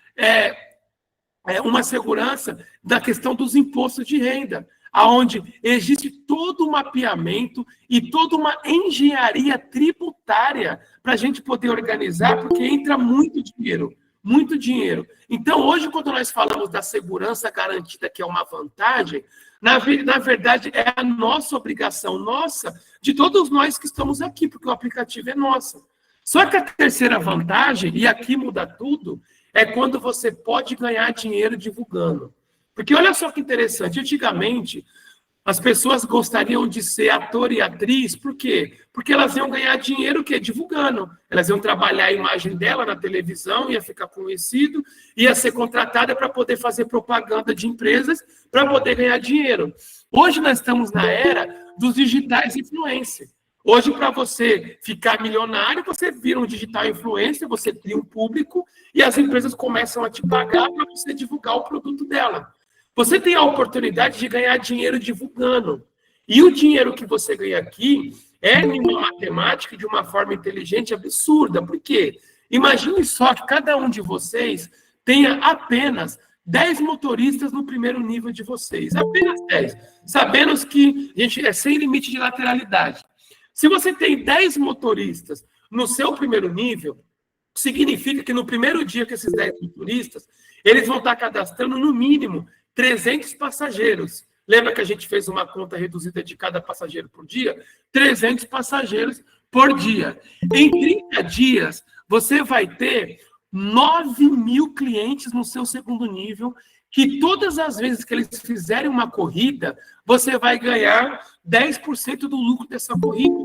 da questão dos impostos de renda, aonde existe todo um mapeamento e toda uma engenharia tributária para a gente poder organizar, porque entra muito dinheiro. Muito dinheiro. Então, hoje, quando nós falamos da segurança garantida, que é uma vantagem, na verdade, é a nossa obrigação, nossa, de todos nós que estamos aqui, porque o aplicativo é nosso. Só que a terceira vantagem, e aqui muda tudo, é quando você pode ganhar dinheiro divulgando. Porque olha só que interessante, antigamente, as pessoas gostariam de ser ator e atriz, por quê? Porque elas iam ganhar dinheiro o quê? Divulgando. Elas iam trabalhar a imagem dela na televisão, ia ficar conhecido, ia ser contratada para poder fazer propaganda de empresas, para poder ganhar dinheiro. Hoje nós estamos na era dos digitais influencer. Hoje, para você ficar milionário, você vira um digital influencer, você cria um público e as empresas começam a te pagar para você divulgar o produto dela. Você tem a oportunidade de ganhar dinheiro divulgando. E o dinheiro que você ganha aqui é uma matemática de uma forma inteligente absurda. Por quê? Imagine só que cada um de vocês tenha apenas 10 motoristas no primeiro nível de vocês. Apenas 10. Sabendo que a gente é sem limite de lateralidade. Se você tem 10 motoristas no seu primeiro nível, significa que no primeiro dia que esses 10 motoristas, eles vão estar cadastrando no mínimo 300 passageiros. Lembra que a gente fez uma conta reduzida de cada passageiro por dia? 300 passageiros por dia. Em 30 dias, você vai ter 9.000 clientes no seu segundo nível, que todas as vezes que eles fizerem uma corrida, você vai ganhar 10% do lucro dessa corrida.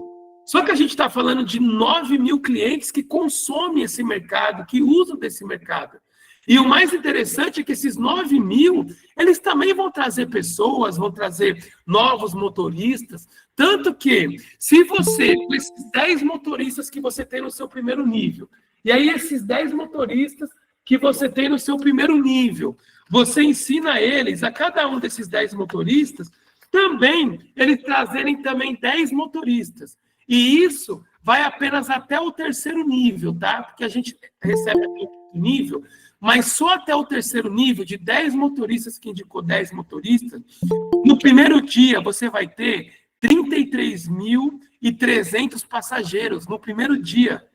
Só que a gente está falando de 9 mil clientes que consomem esse mercado, que usam desse mercado. E o mais interessante é que esses 9 mil, eles também vão trazer pessoas, vão trazer novos motoristas. Tanto que, se você, com esses 10 motoristas que você tem no seu primeiro nível, e aí esses 10 motoristas que você tem no seu primeiro nível, você ensina eles, a cada um desses 10 motoristas, também, eles trazerem também 10 motoristas. E isso vai apenas até o terceiro nível, tá? Porque a gente recebe até o nível, mas só até o terceiro nível, de 10 motoristas que indicou 10 motoristas, no primeiro dia você vai ter 33.300 passageiros, no primeiro dia.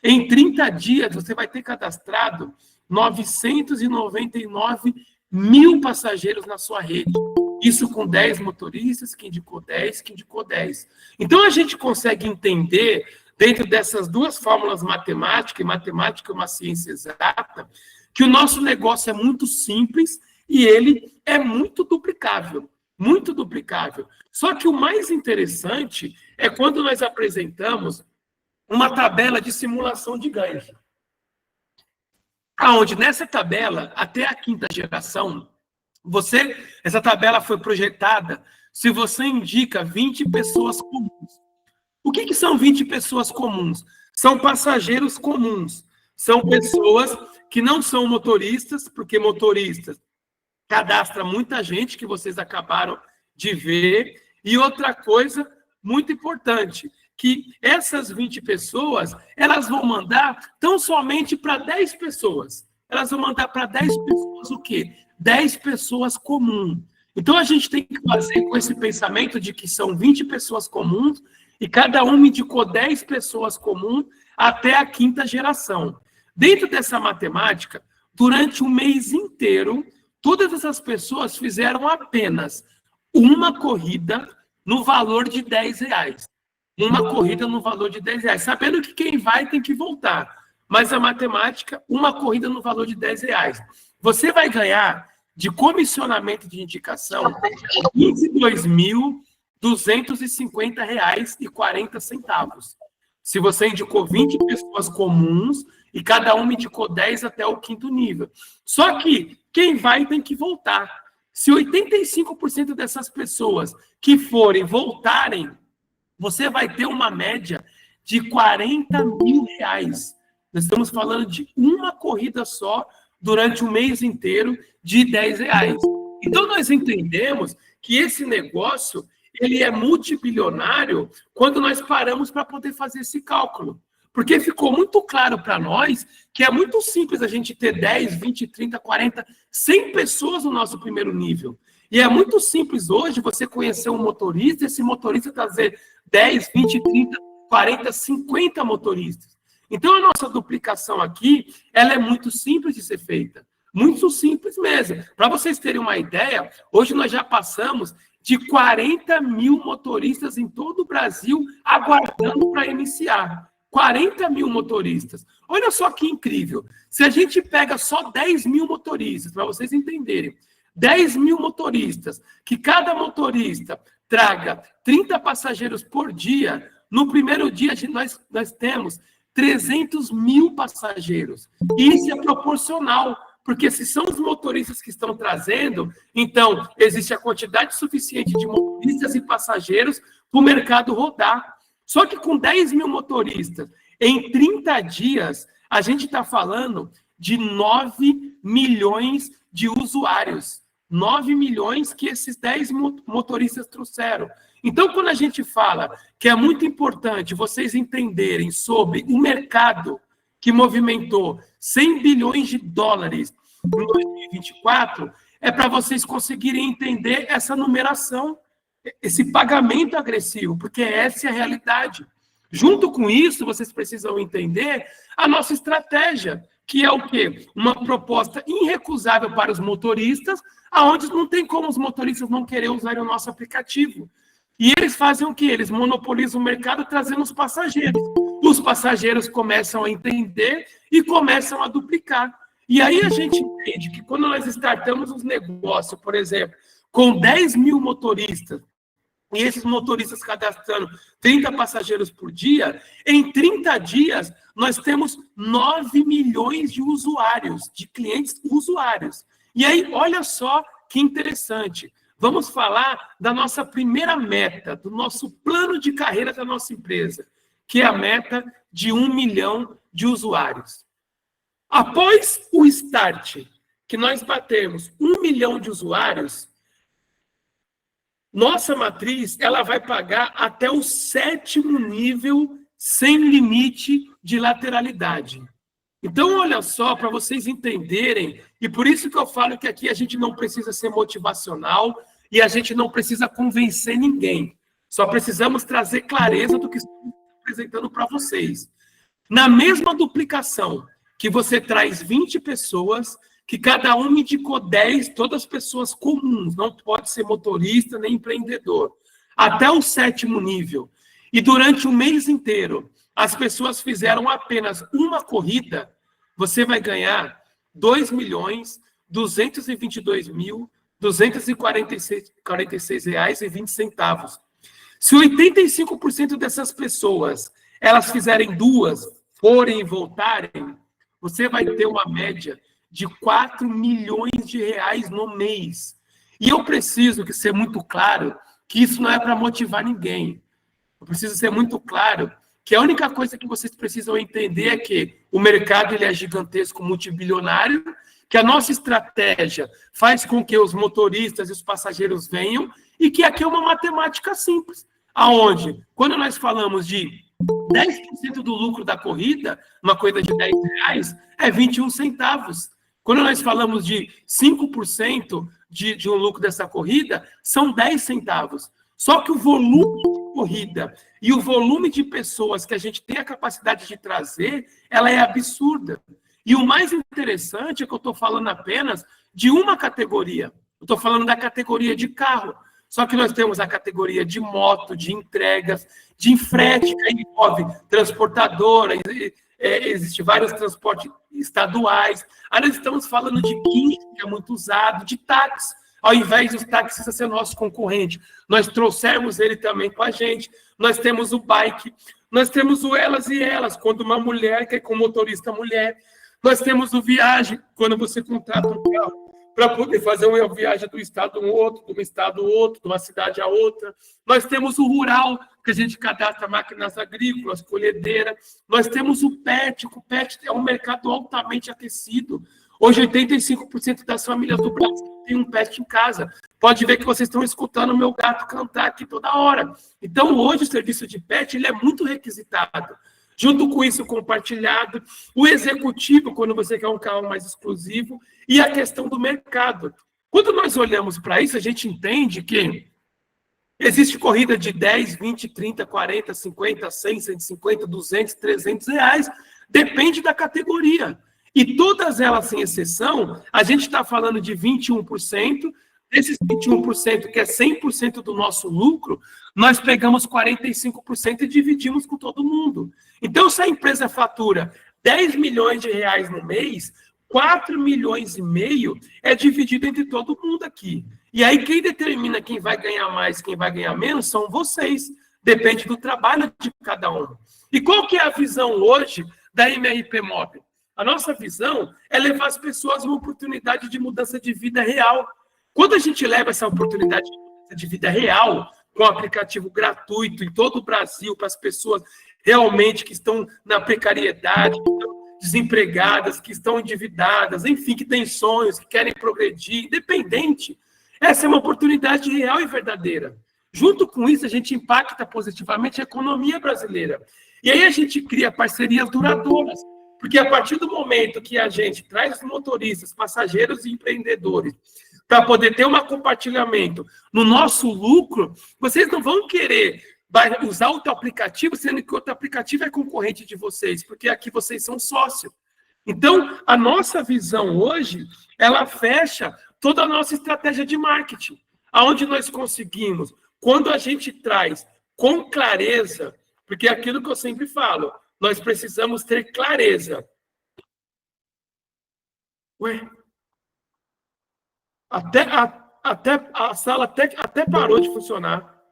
Em 30 dias, você vai ter cadastrado 999 mil passageiros na sua rede. Isso com 10 motoristas, que indicou 10, que indicou 10. Então, a gente consegue entender, dentro dessas duas fórmulas matemáticas, e matemática é uma ciência exata, que o nosso negócio é muito simples e ele é muito duplicável. Muito duplicável. Só que o mais interessante é quando nós apresentamos uma tabela de simulação de ganhos. Onde nessa tabela, até a quinta geração, essa tabela foi projetada se você indica 20 pessoas comuns. O que são 20 pessoas comuns? São passageiros comuns. São pessoas que não são motoristas, porque motoristas cadastra muita gente, que vocês acabaram de ver. E outra coisa muito importante, que essas 20 pessoas, elas vão mandar tão somente para 10 pessoas. Elas vão mandar para 10 pessoas o quê? 10 pessoas comuns. Então, a gente tem que fazer com esse pensamento de que são 20 pessoas comuns e cada um indicou 10 pessoas comuns até a quinta geração. Dentro dessa matemática, durante um mês inteiro, todas essas pessoas fizeram apenas uma corrida no valor de R$10. Uma corrida no valor de R$10. Sabendo que quem vai tem que voltar. Mas a matemática, uma corrida no valor de R$10. Você vai ganhar de comissionamento de indicação R$ 22.250,40. Se você indicou 20 pessoas comuns e cada uma indicou 10 até o quinto nível. Só que quem vai tem que voltar. Se 85% dessas pessoas que voltarem, você vai ter uma média de R$40 mil. Nós estamos falando de uma corrida só durante um mês inteiro de R$10. Então, nós entendemos que esse negócio ele é multibilionário quando nós paramos para poder fazer esse cálculo. Porque ficou muito claro para nós que é muito simples a gente ter 10, 20, 30, 40, 100 pessoas no nosso primeiro nível. E é muito simples hoje você conhecer um motorista e esse motorista trazer 10, 20, 30, 40, 50 motoristas. Então, a nossa duplicação aqui, ela é muito simples de ser feita. Muito simples mesmo. Para vocês terem uma ideia, hoje nós já passamos de 40 mil motoristas em todo o Brasil aguardando para iniciar. 40 mil motoristas. Olha só que incrível. Se a gente pega só 10 mil motoristas, para vocês entenderem, 10 mil motoristas, que cada motorista traga 30 passageiros por dia, no primeiro dia nós temos 300 mil passageiros. E isso é proporcional, porque se são os motoristas que estão trazendo, então existe a quantidade suficiente de motoristas e passageiros para o mercado rodar. Só que com 10 mil motoristas, em 30 dias, a gente está falando de 9 milhões de usuários. 9 milhões que esses 10 motoristas trouxeram. Então, quando a gente fala que é muito importante vocês entenderem sobre o mercado que movimentou 100 bilhões de dólares em 2024, é para vocês conseguirem entender essa numeração, esse pagamento agressivo, porque essa é a realidade. Junto com isso, vocês precisam entender a nossa estratégia, que é o quê? Uma proposta irrecusável para os motoristas, aonde não tem como os motoristas não querer usar o nosso aplicativo. E eles fazem o quê? Eles monopolizam o mercado trazendo os passageiros. Os passageiros começam a entender e começam a duplicar. E aí a gente entende que quando nós startamos os negócios, por exemplo, com 10 mil motoristas, e esses motoristas cadastrando 30 passageiros por dia, em 30 dias nós temos 9 milhões de usuários, de clientes usuários. E aí, olha só que interessante. Vamos falar da nossa primeira meta, do nosso plano de carreira da nossa empresa, que é a meta de 1 milhão de usuários. Após o start, que nós batemos 1 milhão de usuários, nossa matriz ela vai pagar até o 7º nível sem limite de lateralidade. Então, olha só, para vocês entenderem, e por isso que eu falo que aqui a gente não precisa ser motivacional e a gente não precisa convencer ninguém. Só precisamos trazer clareza do que estamos apresentando para vocês. Na mesma duplicação que você traz 20 pessoas, que cada um me indicou 10, todas pessoas comuns, não pode ser motorista nem empreendedor, até o 7º nível. E durante o mês inteiro, as pessoas fizeram apenas uma corrida, você vai ganhar R$ 2.222.246,20. Se 85% dessas pessoas elas fizerem 2, forem e voltarem, você vai ter uma média de R$ 4 milhões no mês. E eu preciso ser muito claro que isso não é para motivar ninguém. Eu preciso ser muito claro que a única coisa que vocês precisam entender é que o mercado ele é gigantesco, multibilionário, que a nossa estratégia faz com que os motoristas e os passageiros venham e que aqui é uma matemática simples, aonde, quando nós falamos de 10% do lucro da corrida, uma corrida de R$10, é 21 centavos. Quando nós falamos de 5% de um lucro dessa corrida, são 10 centavos. Só que o volume de corrida e o volume de pessoas que a gente tem a capacidade de trazer, ela é absurda. E o mais interessante é que eu estou falando apenas de uma categoria. Eu estou falando da categoria de carro. Só que nós temos a categoria de moto, de entregas, de frete, que envolve transportadora, existem vários transportes estaduais. Aí nós estamos falando de guincho, que é muito usado, de táxi. Ao invés dos taxistas ser nosso concorrente, nós trouxemos ele também com a gente. Nós temos o bike, nós temos o elas e elas, quando uma mulher quer com motorista mulher. Nós temos o viagem, quando você contrata um carro para poder fazer uma viagem do estado a um outro, de um estado a outro, de uma cidade a outra. Nós temos o rural, que a gente cadastra máquinas agrícolas, colhedeira. Nós temos o pet, que o pet é um mercado altamente aquecido. Hoje, 85% das famílias do Brasil têm um pet em casa. Pode ver que vocês estão escutando o meu gato cantar aqui toda hora. Então, hoje, o serviço de pet ele é muito requisitado. Junto com isso, compartilhado, o executivo, quando você quer um carro mais exclusivo, e a questão do mercado. Quando nós olhamos para isso, a gente entende que existe corrida de 10, 20, 30, 40, 50, 100, 150, 200, 300 reais, depende da categoria. E todas elas, sem exceção, a gente está falando de 21%, desses 21%, que é 100% do nosso lucro, nós pegamos 45% e dividimos com todo mundo. Então, se a empresa fatura 10 milhões de reais no mês, 4 milhões e meio é dividido entre todo mundo aqui. E aí, quem determina quem vai ganhar mais, quem vai ganhar menos, são vocês. Depende do trabalho de cada um. E qual que é a visão hoje da MRP Mob? A nossa visão é levar as pessoas a uma oportunidade de mudança de vida real. Quando a gente leva essa oportunidade de mudança de vida real, com um aplicativo gratuito em todo o Brasil, para as pessoas realmente que estão na precariedade, que estão desempregadas, que estão endividadas, enfim, que têm sonhos, que querem progredir, independente, essa é uma oportunidade real e verdadeira. Junto com isso, a gente impacta positivamente a economia brasileira. E aí a gente cria parcerias duradouras. Porque a partir do momento que a gente traz os motoristas, passageiros e empreendedores para poder ter um compartilhamento no nosso lucro, vocês não vão querer usar outro aplicativo, sendo que outro aplicativo é concorrente de vocês, porque aqui vocês são sócios. Então, a nossa visão hoje, ela fecha toda a nossa estratégia de marketing, aonde nós conseguimos, quando a gente traz com clareza, porque é aquilo que eu sempre falo, nós precisamos ter clareza. Ué? Até a sala até parou de funcionar.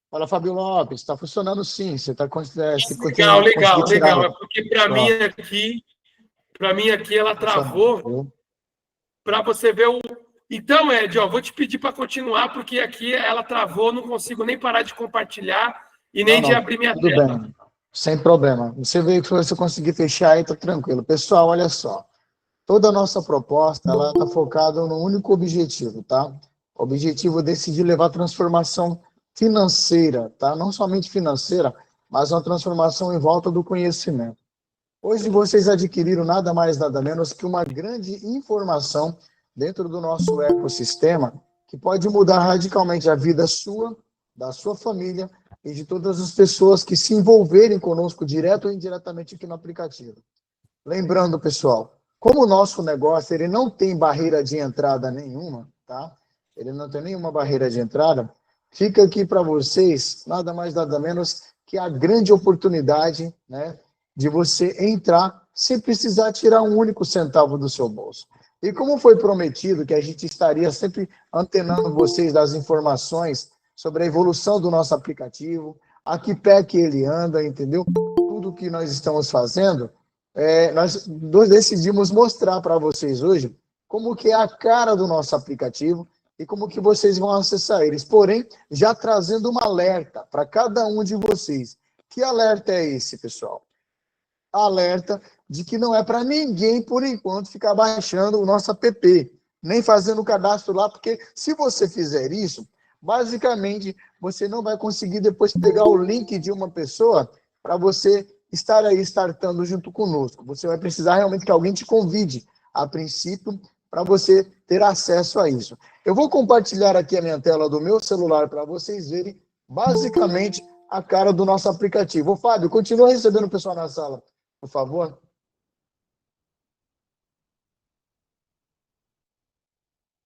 Fala, Fábio Lopes, está funcionando sim. Você está Legal. É porque para mim aqui ela travou para você ver o. Então, Ed, vou te pedir para continuar, porque aqui ela travou, não consigo nem parar de compartilhar e nem de abrir minha tela. Tudo bem, sem problema. Você veio que você conseguir fechar aí, tá tranquilo. Pessoal, olha só. Toda a nossa proposta, ela está focada no único objetivo, tá? O objetivo desse de levar transformação financeira, tá? Não somente financeira, mas uma transformação em volta do conhecimento. Hoje vocês adquiriram nada mais, nada menos que uma grande informação dentro do nosso ecossistema que pode mudar radicalmente a vida sua, da sua família e de todas as pessoas que se envolverem conosco, direto ou indiretamente aqui no aplicativo. Lembrando, pessoal, como o nosso negócio ele não tem barreira de entrada nenhuma, tá? Ele não tem nenhuma barreira de entrada, fica aqui para vocês, nada mais, nada menos que a grande oportunidade, né, de você entrar sem precisar tirar um único centavo do seu bolso. E como foi prometido que a gente estaria sempre antenando vocês das informações sobre a evolução do nosso aplicativo, a que pé que ele anda, entendeu? Tudo que nós estamos fazendo, nós decidimos mostrar para vocês hoje como que é a cara do nosso aplicativo e como que vocês vão acessar eles. Porém, já trazendo um alerta para cada um de vocês. Que alerta é esse, pessoal? Alerta de que não é para ninguém, por enquanto, ficar baixando o nosso app, nem fazendo o cadastro lá, porque se você fizer isso, basicamente, você não vai conseguir depois pegar o link de uma pessoa para você estar aí startando junto conosco. Você vai precisar realmente que alguém te convide, a princípio, para você ter acesso a isso. Eu vou compartilhar aqui a minha tela do meu celular para vocês verem, basicamente, a cara do nosso aplicativo. Ô, Fábio, continua recebendo o pessoal na sala, por favor.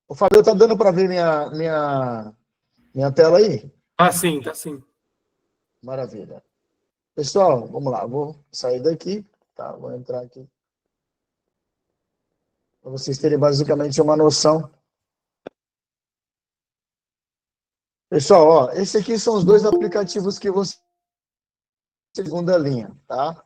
Ô, Fábio, tá dando para ver minha tela aí? Ah, sim, tá sim. Maravilha. Pessoal, vamos lá. Vou sair daqui, tá? Vou entrar aqui. Para vocês terem basicamente uma noção. Pessoal, ó, esse aqui são os dois aplicativos que você... Segunda linha, tá?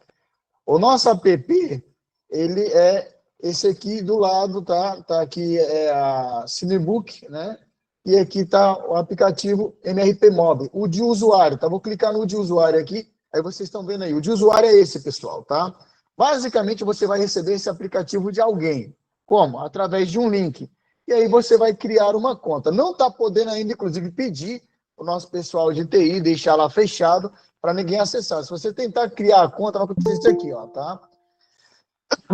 O nosso app, ele é esse aqui do lado, tá? Tá aqui é a Cinebook, né? E aqui tá o aplicativo MRP Mob, o de usuário, tá? Vou clicar no de usuário aqui, aí vocês estão vendo aí. O de usuário é esse, pessoal, tá? Basicamente, você vai receber esse aplicativo de alguém. Como? Através de um link. E aí você vai criar uma conta. Não está podendo ainda, inclusive, pedir o nosso pessoal de TI, deixar lá fechado para ninguém acessar. Se você tentar criar a conta, vai acontecer isso aqui, ó, tá?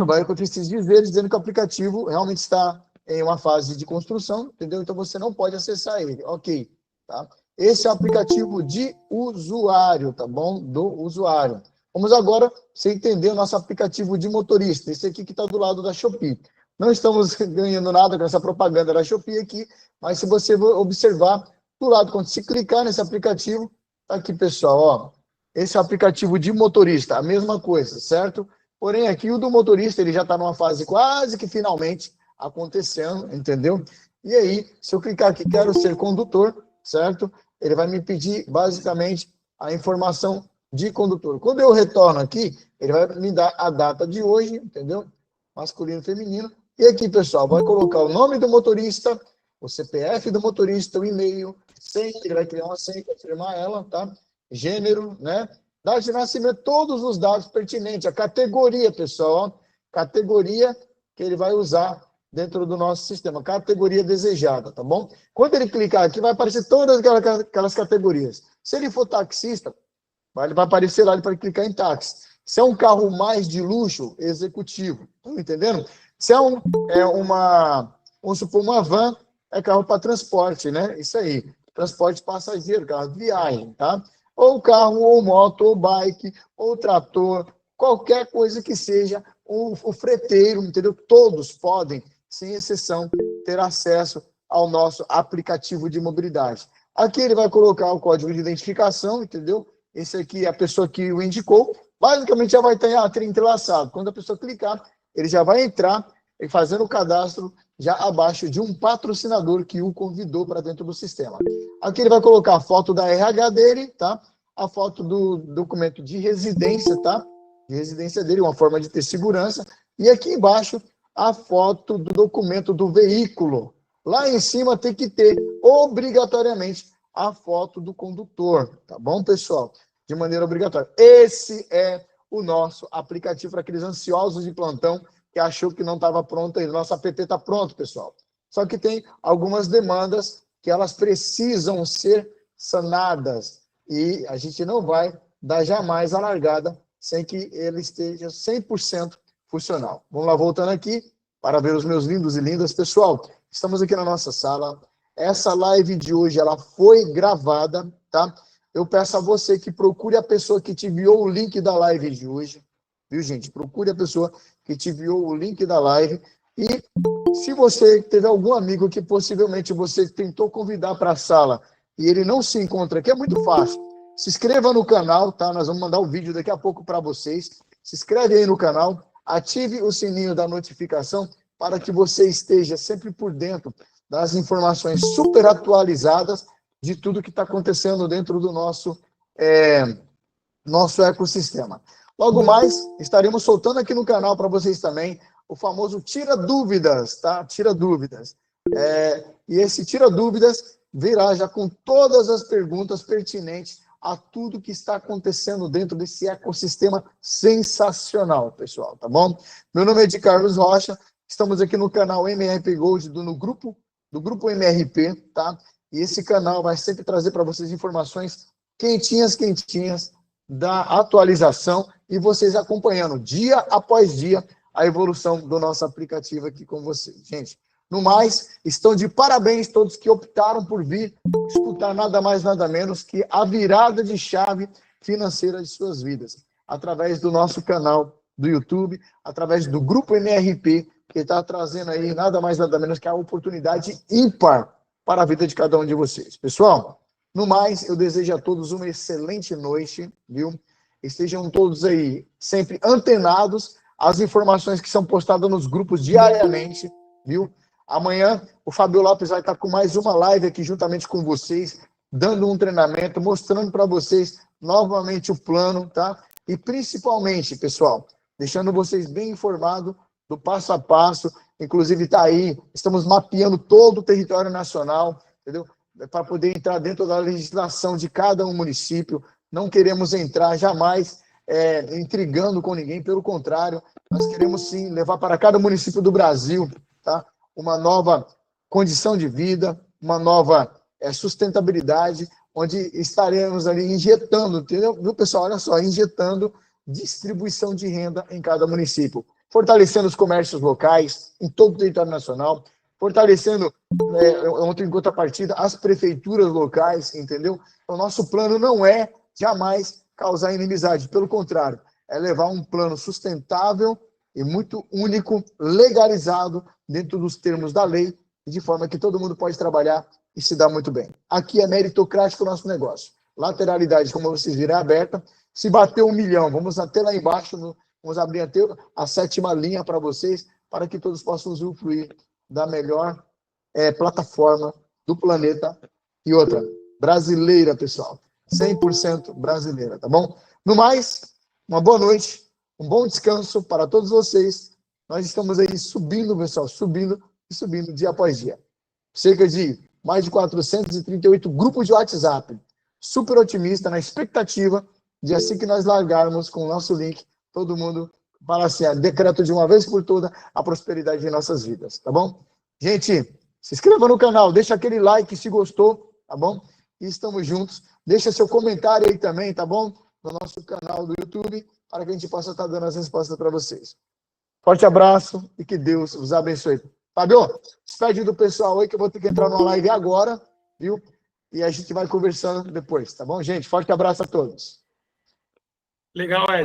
Vai acontecer esses dizeres dizendo que o aplicativo realmente está em uma fase de construção, entendeu? Então você não pode acessar ele, ok, tá? Esse é o aplicativo de usuário, tá bom? Do usuário. Vamos agora, você entender o nosso aplicativo de motorista, esse aqui que está do lado da Shopee. Não estamos ganhando nada com essa propaganda da Shopee aqui, mas se você observar do lado, quando se clicar nesse aplicativo, tá aqui, pessoal, ó, esse é o aplicativo de motorista, a mesma coisa, certo? Porém, aqui o do motorista, ele já está numa fase quase que finalmente acontecendo, entendeu? E aí, se eu clicar aqui, quero ser condutor, certo? Ele vai me pedir, basicamente, a informação de condutor. Quando eu retorno aqui, ele vai me dar a data de hoje, entendeu? Masculino e feminino. E aqui, pessoal, vai colocar o nome do motorista, o CPF do motorista, o e-mail, senha, ele vai criar uma senha, confirmar ela, tá? Gênero, né? Data de nascimento, todos os dados pertinentes, a categoria, pessoal, categoria que ele vai usar dentro do nosso sistema, categoria desejada, tá bom? Quando ele clicar aqui, vai aparecer todas aquelas categorias. Se ele for taxista, ele vai aparecer lá, ele vai clicar em táxi. Se é um carro mais de luxo, executivo, estão entendendo? Se é vamos supor, uma van, é carro para transporte, né? Isso aí, transporte passageiro, carro de viagem, tá? Ou carro, ou moto, ou bike, ou trator, qualquer coisa que seja, o freteiro, entendeu? Todos podem, sem exceção, ter acesso ao nosso aplicativo de mobilidade. Aqui ele vai colocar o código de identificação, entendeu? Esse aqui é a pessoa que o indicou, basicamente já vai estar entrelaçado. Quando a pessoa clicar, ele já vai entrar e fazendo o cadastro já abaixo de um patrocinador que o convidou para dentro do sistema. Aqui ele vai colocar a foto da RH dele, tá? A foto do documento de residência, tá? De residência dele, uma forma de ter segurança. E aqui embaixo, a foto do documento do veículo. Lá em cima tem que ter, obrigatoriamente, a foto do condutor, tá bom, pessoal? De maneira obrigatória. Esse é o nosso aplicativo para aqueles ansiosos de plantão que achou que não estava pronto ainda. Nosso app está pronto, pessoal. Só que tem algumas demandas que elas precisam ser sanadas e a gente não vai dar jamais a largada sem que ele esteja 100% funcional. Vamos lá, voltando aqui para ver os meus lindos e lindas. Pessoal, estamos aqui na nossa sala. Essa live de hoje, ela foi gravada, tá? Eu peço a você que procure a pessoa que te enviou o link da live de hoje. Viu, gente? Procure a pessoa que te enviou o link da live. E se você teve algum amigo que possivelmente você tentou convidar para a sala e ele não se encontra aqui, é muito fácil. Se inscreva no canal, tá? Nós vamos mandar o vídeo daqui a pouco para vocês. Se inscreve aí no canal, ative o sininho da notificação para que você esteja sempre por dentro das informações super atualizadas de tudo que está acontecendo dentro do nosso ecossistema. Logo mais, estaremos soltando aqui no canal para vocês também o famoso Tira Dúvidas, tá? Tira Dúvidas. E esse Tira Dúvidas virá já com todas as perguntas pertinentes a tudo que está acontecendo dentro desse ecossistema sensacional, pessoal, tá bom? Meu nome é de Carlos Rocha, estamos aqui no canal MRP Gold, do grupo MRP, tá? E esse canal vai sempre trazer para vocês informações quentinhas da atualização e vocês acompanhando dia após dia a evolução do nosso aplicativo aqui com vocês. Gente, no mais, estão de parabéns todos que optaram por vir escutar nada mais, nada menos que a virada de chave financeira de suas vidas, através do nosso canal do YouTube, através do Grupo MRP, que está trazendo aí nada mais, nada menos que a oportunidade ímpar para a vida de cada um de vocês. Pessoal, no mais, eu desejo a todos uma excelente noite, viu? Estejam todos aí sempre antenados às informações que são postadas nos grupos diariamente, viu? Amanhã, o Fábio Lopes vai estar com mais uma live aqui juntamente com vocês, dando um treinamento, mostrando para vocês novamente o plano, tá? E principalmente, pessoal, deixando vocês bem informados do passo a passo, inclusive está aí, estamos mapeando todo o território nacional, entendeu? Para poder entrar dentro da legislação de cada um município. Não queremos entrar jamais intrigando com ninguém, pelo contrário, nós queremos sim levar para cada município do Brasil, tá? Uma nova condição de vida, uma nova sustentabilidade, onde estaremos ali injetando, entendeu? Viu, pessoal? Olha só, injetando distribuição de renda em cada município, fortalecendo os comércios locais em todo o território nacional, fortalecendo, em contrapartida, as prefeituras locais, entendeu? O nosso plano não é jamais causar inimizade, pelo contrário, é levar um plano sustentável e muito único, legalizado dentro dos termos da lei, de forma que todo mundo pode trabalhar e se dar muito bem. Aqui é meritocrático o nosso negócio. Lateralidade, como vocês viram, é aberta. Se bater 1 milhão, vamos até lá embaixo, vamos abrir até a 7ª linha para vocês, para que todos possam usufruir da melhor plataforma do planeta. E outra, brasileira, pessoal. 100% brasileira, tá bom? No mais, uma boa noite, um bom descanso para todos vocês. Nós estamos aí subindo, pessoal, subindo dia após dia. Cerca de mais de 438 grupos de WhatsApp. Super otimista, na expectativa de assim que nós largarmos com o nosso link, todo mundo fala assim, decreto de uma vez por toda a prosperidade em nossas vidas, tá bom? Gente, se inscreva no canal, deixa aquele like se gostou, tá bom? E estamos juntos. Deixa seu comentário aí também, tá bom? No nosso canal do YouTube, para que a gente possa estar dando as respostas para vocês. Forte abraço e que Deus os abençoe. Fábio, despede do pessoal aí que eu vou ter que entrar numa live agora, viu? E a gente vai conversando depois, tá bom, gente? Forte abraço a todos. Legal, Ed.